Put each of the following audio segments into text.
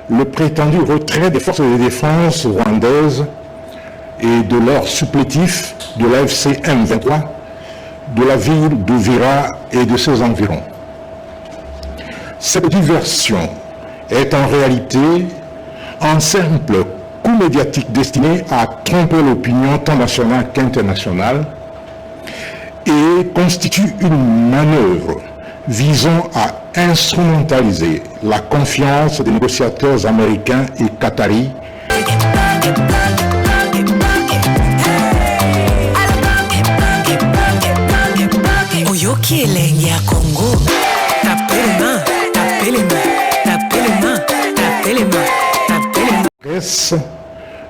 Le prétendu retrait des forces de défense rwandaises et de leurs supplétifs de l'AFC M23 de la ville d'Uvira et de ses environs. Cette diversion est en réalité un simple coup médiatique destiné à tromper l'opinion tant nationale qu'internationale et constitue une manœuvre visant à instrumentaliser la confiance des négociateurs américains et qataris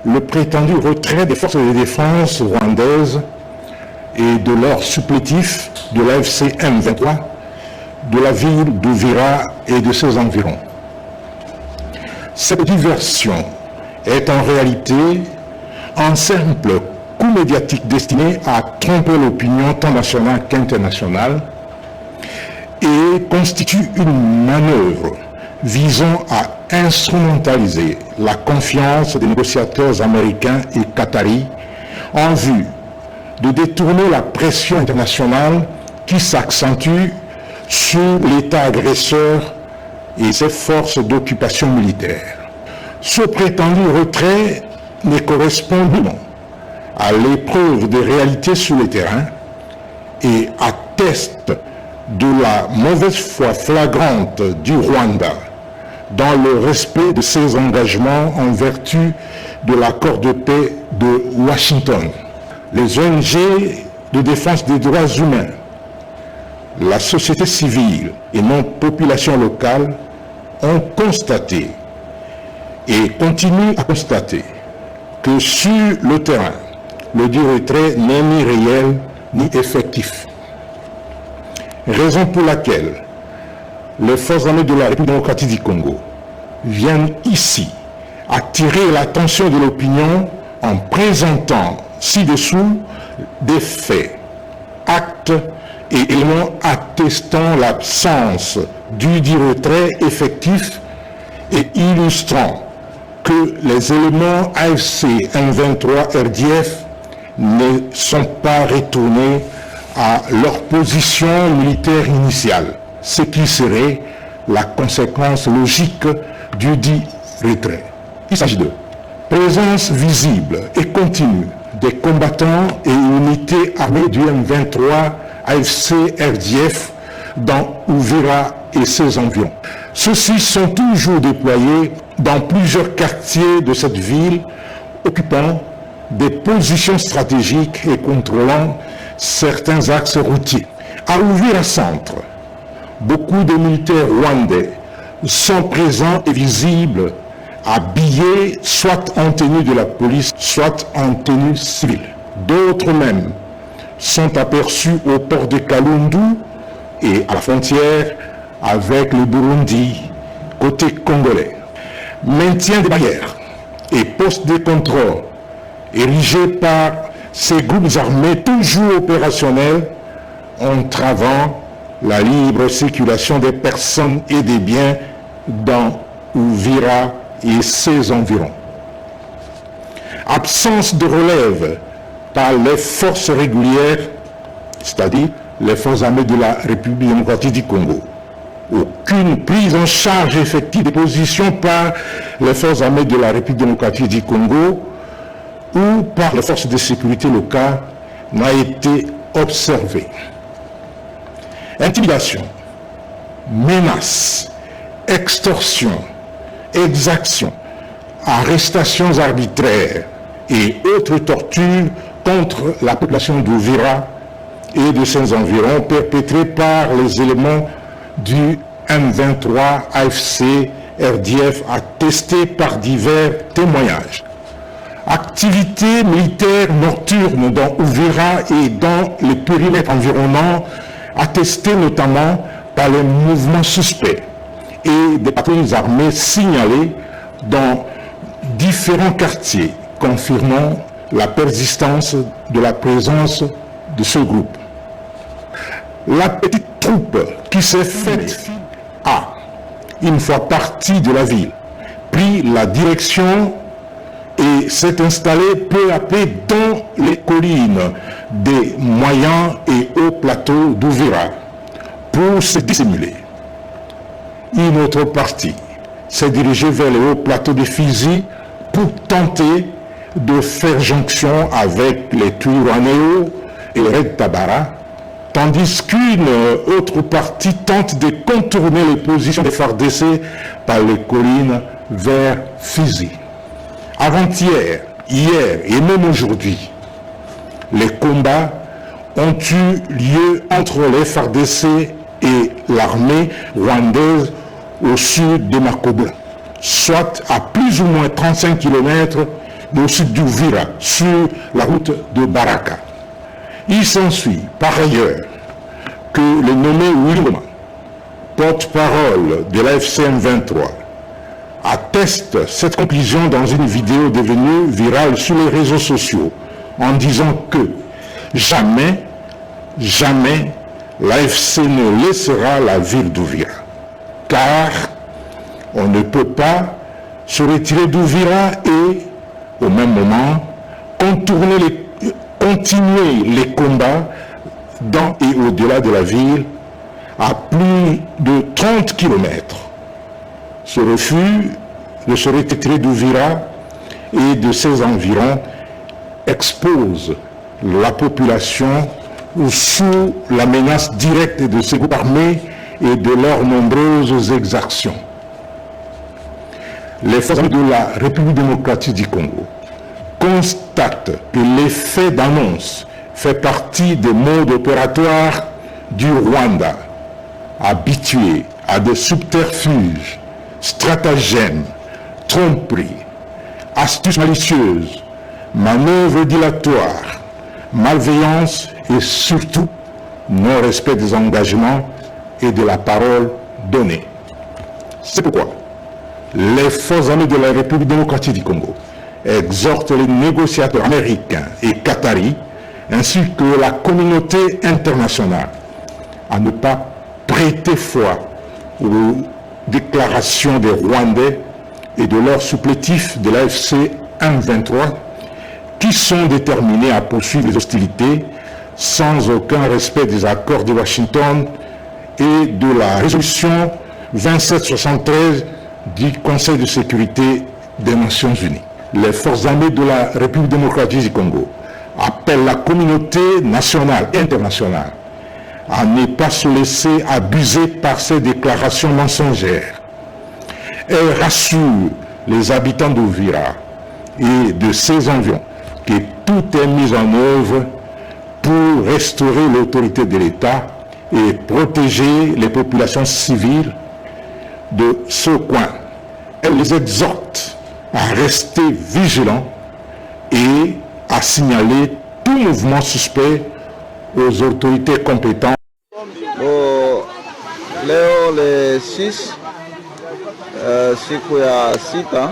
le prétendu retrait des forces de défense rwandaises et de leurs supplétifs de l'AFC M23 de la ville d'Uvira et de ses environs. Cette diversion est en réalité un simple coup médiatique destiné à tromper l'opinion tant nationale qu'internationale et constitue une manœuvre visant à instrumentaliser la confiance des négociateurs américains et qataris en vue de détourner la pression internationale qui s'accentue sur l'État agresseur et ses forces d'occupation militaire. Ce prétendu retrait ne correspond nullement à l'épreuve des réalités sur le terrain et atteste de la mauvaise foi flagrante du Rwanda dans le respect de ses engagements en vertu de l'accord de paix de Washington. Les ONG de défense des droits humains, la société civile et nos populations locales ont constaté et continuent à constater que sur le terrain, le dit retrait n'est ni réel ni effectif. Raison pour laquelle les forces armées de la République démocratique du Congo viennent ici attirer l'attention de l'opinion en présentant ci-dessous des faits, actes et éléments attestant l'absence du dit retrait effectif et illustrant que les éléments AFC M23 RDF ne sont pas retournés à leur position militaire initiale, ce qui serait la conséquence logique du dit retrait. Il s'agit de présence visible et continue des combattants et unités armées du M23 AFC RDF dans Uvira et ses environs. Ceux-ci sont toujours déployés dans plusieurs quartiers de cette ville, occupant des positions stratégiques et contrôlant certains axes routiers. À Uvira Centre, beaucoup de militaires rwandais sont présents et visibles, habillés soit en tenue de la police, soit en tenue civile. D'autres même sont aperçus au port de Kalundu et à la frontière avec le Burundi, côté congolais. Maintien des barrières et postes de contrôle érigés par ces groupes armés toujours opérationnels, entravant la libre circulation des personnes et des biens dans Uvira et ses environs. Absence de relève par les forces régulières, c'est-à-dire les forces armées de la République démocratique du Congo. Aucune prise en charge effective des positions par les forces armées de la République démocratique du Congo ou par les forces de sécurité locales n'a été observée. Intimidation, menaces, extorsion, exactions, arrestations arbitraires et autres tortures contre la population d'Uvira et de ses environs perpétrées par les éléments du M23 AFC RDF attestés par divers témoignages. Activités militaires nocturnes dans Uvira et dans les périmètres environnants attestés notamment par les mouvements suspects et des patrouilles armées signalées dans différents quartiers, confirmant la persistance de la présence de ce groupe. La petite troupe qui s'est faite à une fois parti de la ville, prit la direction et s'est installé peu à peu dans les collines des moyens et hauts plateaux d'Ouvira pour se dissimuler. Une autre partie s'est dirigée vers les hauts plateaux de Fizi pour tenter de faire jonction avec les Twirwanéo et Red Tabara, tandis qu'une autre partie tente de contourner les positions des FARDC par les collines vers Fizi. Avant-hier, hier et même aujourd'hui, les combats ont eu lieu entre les FARDC et l'armée rwandaise au sud de Makobola, soit à plus ou moins 35 km au sud d'Uvira, sur la route de Baraka. Il s'ensuit par ailleurs que le nommé Wilma, porte-parole de la FCM 23, atteste cette conclusion dans une vidéo devenue virale sur les réseaux sociaux en disant que jamais, jamais l'AFC ne laissera la ville d'Uvira, car on ne peut pas se retirer d'Uvira et au même moment continuer les combats dans et au-delà de la ville à plus de 30 km. Ce refus de se retirer d'Uvira et de ses environs expose la population sous la menace directe de ces groupes armés et de leurs nombreuses exactions. Les forces de la République démocratique du Congo constatent que l'effet d'annonce fait partie des modes opératoires du Rwanda, habitué à des subterfuges, stratagèmes, tromperies, astuces malicieuses, manœuvres dilatoires, malveillance et surtout non-respect des engagements et de la parole donnée. C'est pourquoi les forces armées de la République démocratique du Congo exhortent les négociateurs américains et qataris ainsi que la communauté internationale à ne pas prêter foi aux déclarations des Rwandais et de leurs supplétifs de l'AFC M23 qui sont déterminés à poursuivre les hostilités sans aucun respect des accords de Washington et de la résolution 2773 du Conseil de sécurité des Nations Unies. Les forces armées de la République démocratique du Congo appellent la communauté nationale et internationale à ne pas se laisser abuser par ces déclarations mensongères. Elles rassurent les habitants d'Uvira et de ses environs que tout est mis en œuvre pour restaurer l'autorité de l'État et protéger les populations civiles de ce coin. Elle les exhorte à rester vigilants et à signaler tout mouvement suspect aux autorités compétentes. Leo le 6 siku ya sita,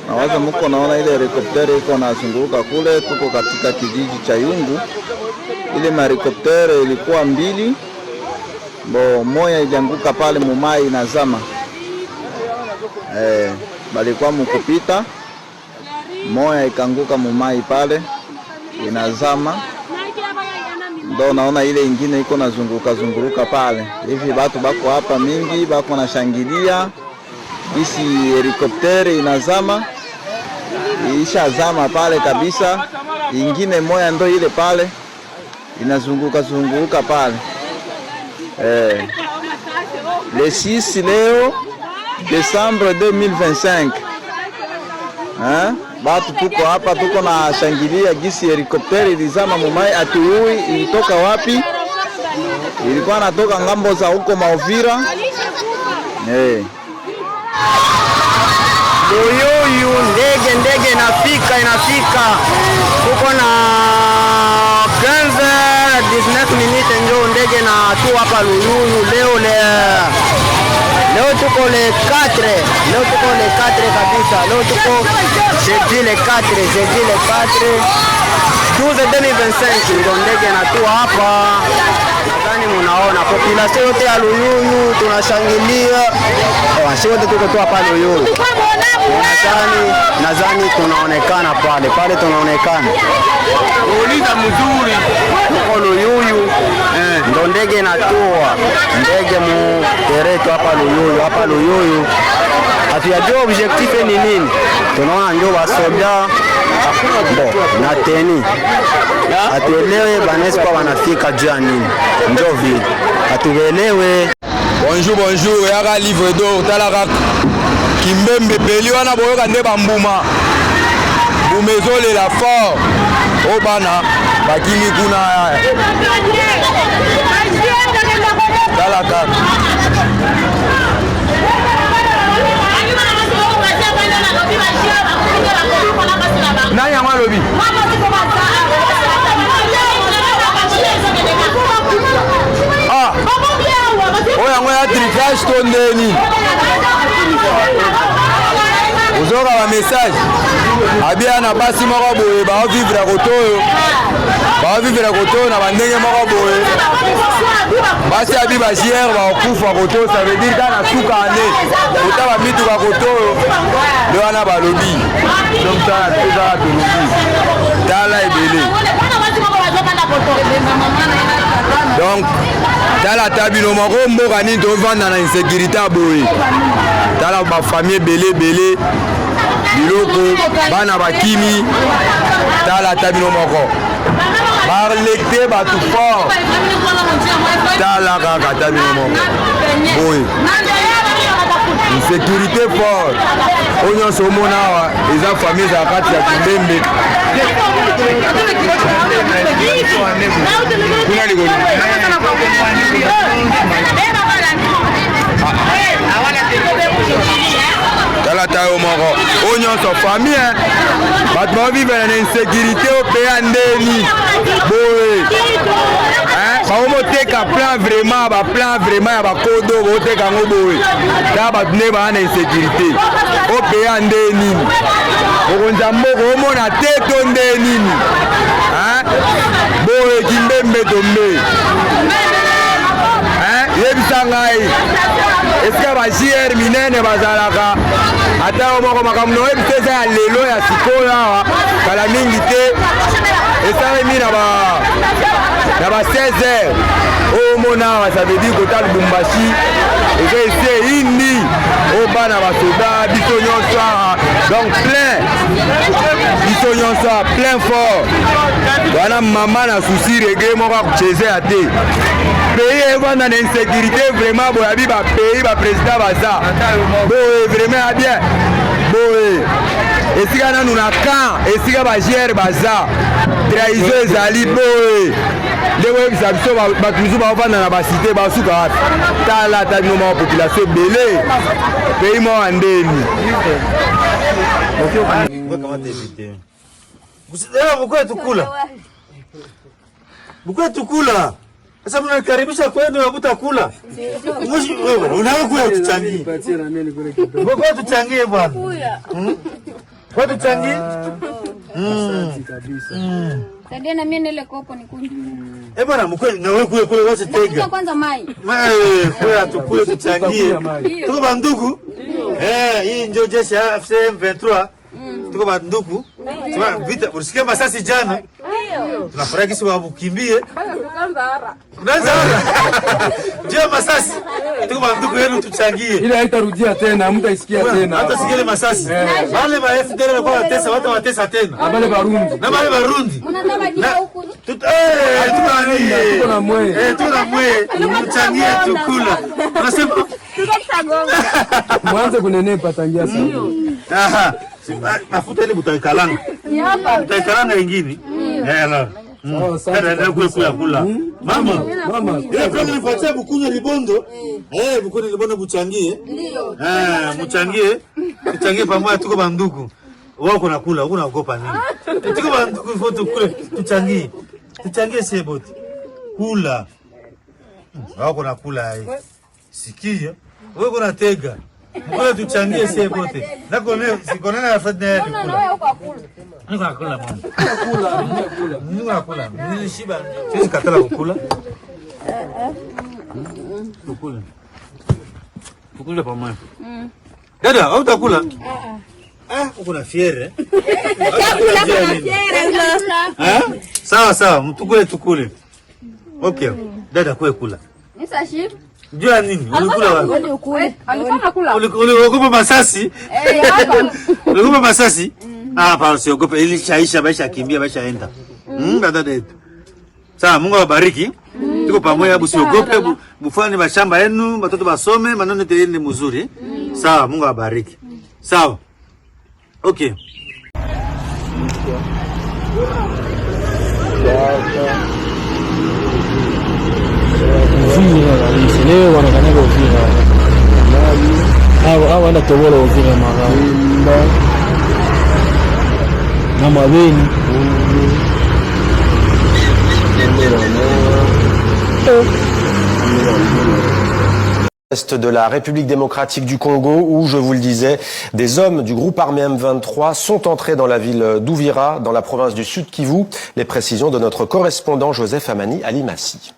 nawaza mko naona ile helikopteri iko nazunguka kule, tuko katika kijiji cha Yungu. Ile helikopteri ilikuwa mbili, moja ilianguka pale mumai inazama. Balikuwa mkupita, moja ikanguka mumai pale inazama. Ndo naona ile ingine iko nazunguka pale. Hivi watu bako hapa mingi, bako na shangilia. Isi helikopteri inazama. Ishazama pale kabisa. Ingine moja ndo ile pale inazunguka pale. Le 6 leo Décembre 2025. Batu tuko hapa, tuko na shangilia gisi helikopteri ilizama mumai, atuyui ilitoka wapi. Ilikuwa natoka ngambo za huko Mauvira. Luyuyu ndege inafika. Tuko na 15-19 minutes ndio ndege na tu hapa Luyuyu. Leo tuko le 4 kabisa. Leo tuko jeudi le 4 12 2025 ndio ndege na tu hapa. Nadhani munaona population yote ya Luyuyu tunashangilia. Sisi wote tuko tu hapa Luyuyu. Nadhani tunaonekana pale tunaonekana. Uliza mzuri. Tuko Luyuyu. Ndo ndege inatua. Ndege mu tereto hapa Luyuyu. Hatujajua objectif ni nini. Tunaona ndio wasoda na teni. Hatuelewe banespa wanafika juu ya nini. Ndio vile. Hatuelewe. Bonjour, yaka livre d'or talaka Kimbembe peli wana boyoka nde bambuma. Bumezole la fort. Obana bakimi kuna talaka. Nani ya malobi? Ah. Oya ngoya tricage to ndeni. Ozoka ba message. Abia na basi moko boye ba vivre kotoyo. Ba vivre kotoyo na bandenge moko boye. Basi abi ba jier ba kufa kotoyo, ça veut dire kana suka ane. Otaba mitu ka kotoyo. Ndio wana balobi. Donc ça tuza tolobi. Tala ebele. Donc tala tabino moko mboka ni to vanda na insécurité boye. Tala ba famille belé biloko bana bakimi. Tala tabino moko barlecté ba tout fort. Tala kaka tabino moko boye. Insécurité fort. Onyo somona wa eza famille za kati ya Kimbembe. Kuna ligoni. Tala tayo moko. Onyo so famille. Batma vive na insécurité au pays ndeni. Boye. Baomo teka plan vraiment ya bakodo bo teka ngoboye. Ta batne ba na insécurité. Au pays ndeni. Okonza mboko omona teto ndeni. Boye Kimbembe tombe. Yebisangai. Eska ba JR minene bazalaka. Ata omoko makamno ebiteza ya lelo ya sikola kala mingi te. Esale mina ba 16h. Omona ça veut dire que Lubumbashi ese indi obana basoda biso nyonso donc plein biso nyonso plein fort. Wana mama na souci reggae moko kucheze ate. Pays evanda na insécurité vraiment boyabi ba pays ba président baza. Boye vraiment bien. Boye esika nanu na camp esika ba GR baza. Trahison ezali boye. Ndewe bisa biso batuzu bavanda na basité basuka wapi. Tala tabino ma population belé. Pays mo andeni. Mkwe tukula. Sasa mnakaribisha kwenu wabuta kula. Unakuwa tuchangie. Mkwe tuchangie bwana. Kwa tuchangie? Sasa na mimi nile kopo nikunywe. Bwana mkwe na wewe kule wote tega. Kwanza mai. Mai, kwa tukule tuchangie. Tuko bandugu? Hii ndio jeshi ya FCM23. Tuko bandugu. Sema vita, usikia masasi jana? Tunafurahi kisi wabukimbie. Unaanza hara. Ndio masasi. Tuko bandugu yenu tuchangie. Ile haitarudia tena, mtaisikia tena. Hata sikia masasi. Wale ma FDL walikuwa watesa, watu watesa tena. Na wale Barundi. Na wale Barundi. Unataka jina huku. Tuko na mwe. Tuko na mwe. Tuchangie tukula. Unasema Mwanze kunenepa tangia sasa. Aha. Mafuta ile butaikalanga. Ni hapa. Butaikalanga nyingine. La. Ndio kula. Mama. Ile kwa nilifuatia bukunya libondo. Bukunya libondo buchangie. Ndio. Muchangie. Tuchangie pamoja tuko banduku. Wako nakula, uko naogopa nini? Tuko banduku foto kule tuchangie. Tuchangie seboti. Kula. Wako nakula hii. Sikia. Wewe kuna tega. Mbona tuchangie seboti. Nako leo sikona na afadhali ya kula. Niko nakula mama. Niko nakula. Nilishiba. Sisi katala kukula. Tukule. Tukule pamoja. Dada, au utakula? Uko na fiere. Sawa sawa, mtukule tukule. Okay. Dada kwe kula. Nisa ship. Jua nini? Ulikula wapi? Alikuwa kula. Uliogopa masasi? Uliogopa masasi? Hapa usiogope, ili chaisha baisha kimbia baisha enda. Dada yetu. Sawa, Mungu awabariki. Tuko pamoja, usiogope, bufani mashamba yenu, watoto basome, maneno tende mzuri. Sawa, Mungu awabariki. Sawa. Okay. Uvira leo wanakanyaga Uvira au wana tobola Uvira mara na mabeni Est de la République démocratique du Congo où, je vous le disais, des hommes du groupe armé M23 sont entrés dans la ville d'Uvira, dans la province du Sud Kivu. Les précisions de notre correspondant Joseph Amani à Limassi.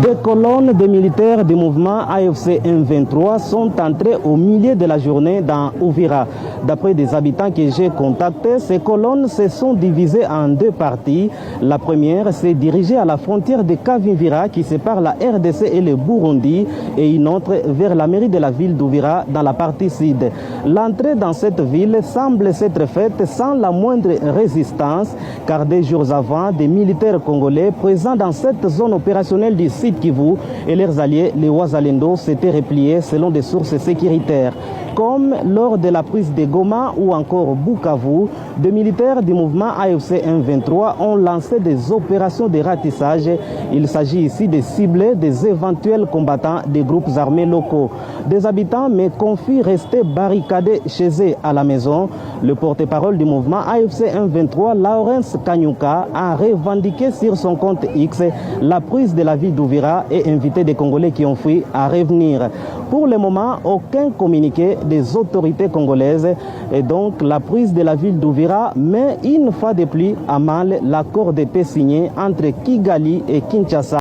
Des colonnes de militaires du mouvement AFC M23 sont entrées au milieu de la journée dans Uvira. D'après des habitants que j'ai contactés, ces colonnes se sont divisées en deux parties. La première s'est dirigée à la frontière de Kavimvira qui sépare la RDC et le Burundi et une autre vers la mairie de la ville d'Uvira dans la partie sud. L'entrée dans cette ville semble s'être faite sans la moindre résistance car des jours avant, des militaires congolais présents dans cette zone opérationnelle du Sud Kivu et leurs alliés, les Wazalendo, s'étaient repliés selon des sources sécuritaires. Comme lors de la prise de Goma ou encore Bukavu, des militaires du mouvement AFC M23 ont lancé des opérations de ratissage. Il s'agit ici de cibler des éventuels combattants des groupes armés locaux. Des habitants me confient rester barricadés chez eux à la maison. Le porte-parole du mouvement AFC M23, Lawrence Kanyuka, a revendiqué sur son compte X la prise de la ville d'Uvira et invité des Congolais qui ont fui à revenir. Pour le moment, aucun communiqué des autorités congolaises et donc la prise de la ville d'Uvira, mais une fois de plus à mal l'accord de paix signé entre Kigali et Kinshasa.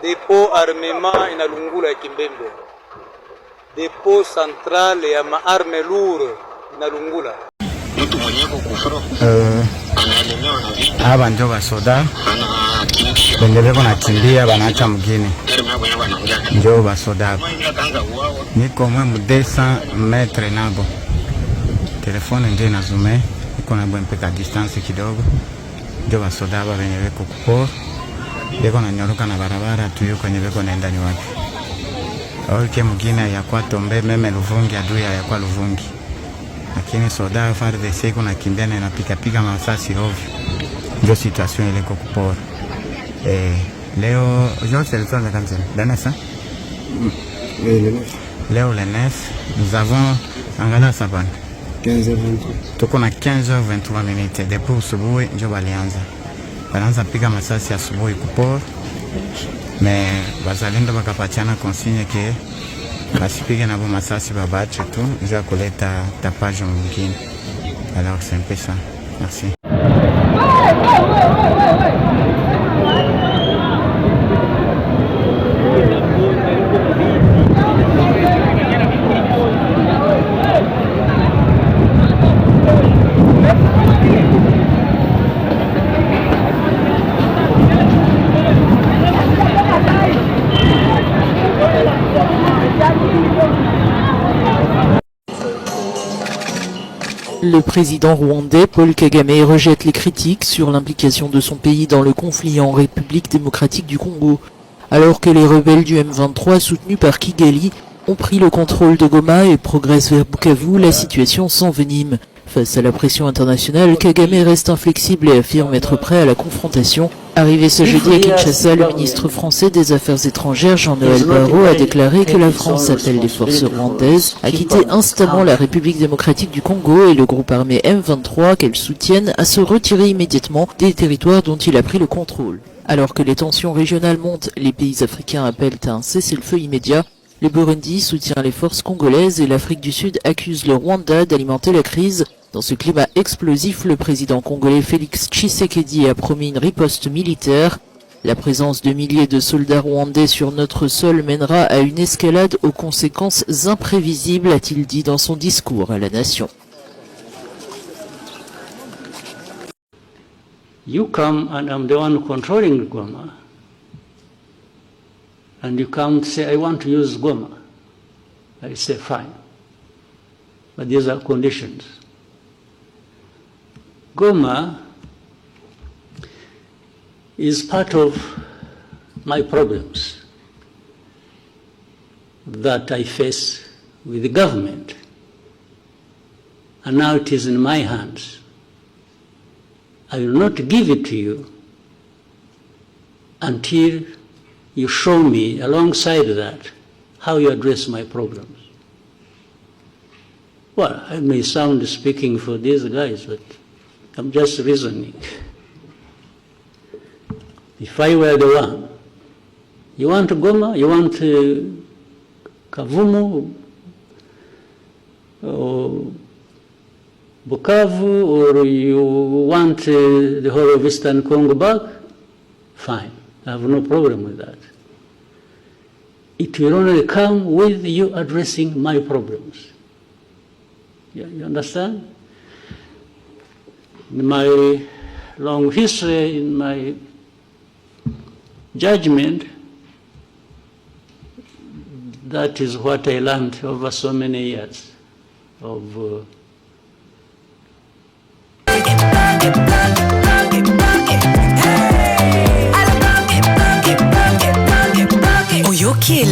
Dépôt armement inalungula ya Kimbembe. Dépôt central ya maarme lourd inalungula. Mtu mwenye kukufuru analemewa na vita. Aba ndio basoda bendele kona kimbia banaacha mgini ndio basoda. Niko mwe mu 200 metre nabo. Telefone ndio nazume iko na mpeka distance kidogo. Ndio basoda aba benye beko kupo. Beko na nyoroka na barabara tuyo kwenye beko naenda ni wapi. Oke mgine ya kwa tombe meme Luvungi adui ya kwa Luvungi. Lakini soda FARDC kuna kimbia na inapika masasi ovyo. Ndio situation ile iko kupora. Leo aujourd'hui le temps de quand le 9 hein? Leo le 9 nous avons angala sabani 15h23. Tuko na 15h23 minutes depuis asubuhi ndio balianza. Banaanza piga masasi asubuhi kupora. Mais bazalendo bakapatiana consigne ke basipige na bo masasi babache tu ndio kuleta tapage mwingine. Alors c'est un peu ça. Merci. Le président rwandais Paul Kagame rejette les critiques sur l'implication de son pays dans le conflit en République démocratique du Congo. Alors que les rebelles du M23 soutenus par Kigali ont pris le contrôle de Goma et progressent vers Bukavu, la situation s'envenime. Face à la pression internationale, Kagame reste inflexible et affirme être prêt à la confrontation Arrivé ce jeudi à Kinshasa, le ministre français des Affaires étrangères Jean-Noël Barrot a déclaré que la France appelle les forces rwandaises à quitter instamment la République démocratique du Congo et le groupe armé M23 qu'elles soutiennent à se retirer immédiatement des territoires dont il a pris le contrôle. Alors que les tensions régionales montent, les pays africains appellent à un cessez-le-feu immédiat. Le Burundi soutient les forces congolaises et l'Afrique du Sud accuse le Rwanda d'alimenter la crise. Dans ce climat explosif, le président congolais Félix Tshisekedi a promis une riposte militaire. La présence de milliers de soldats rwandais sur notre sol mènera à une escalade aux conséquences imprévisibles, a-t-il dit dans son discours à la nation. You come and I'm the one controlling Goma. And you come to say, I want to use Goma. I say, fine. But these are conditions. Goma is part of my problems that I face with the government. And now it is in my hands. I will not give it to you until you show me, alongside that, how you address my problems. Well, I may sound speaking for these guys, but I'm just reasoning. If I were the one, you want Goma, you want Kavumu, or Bukavu, or you want the whole of Eastern Congo back, fine. I have no problem with that. It will only come with you addressing my problems. You understand? In my long history, in my judgment, that is what I learned over so many years of Oyoki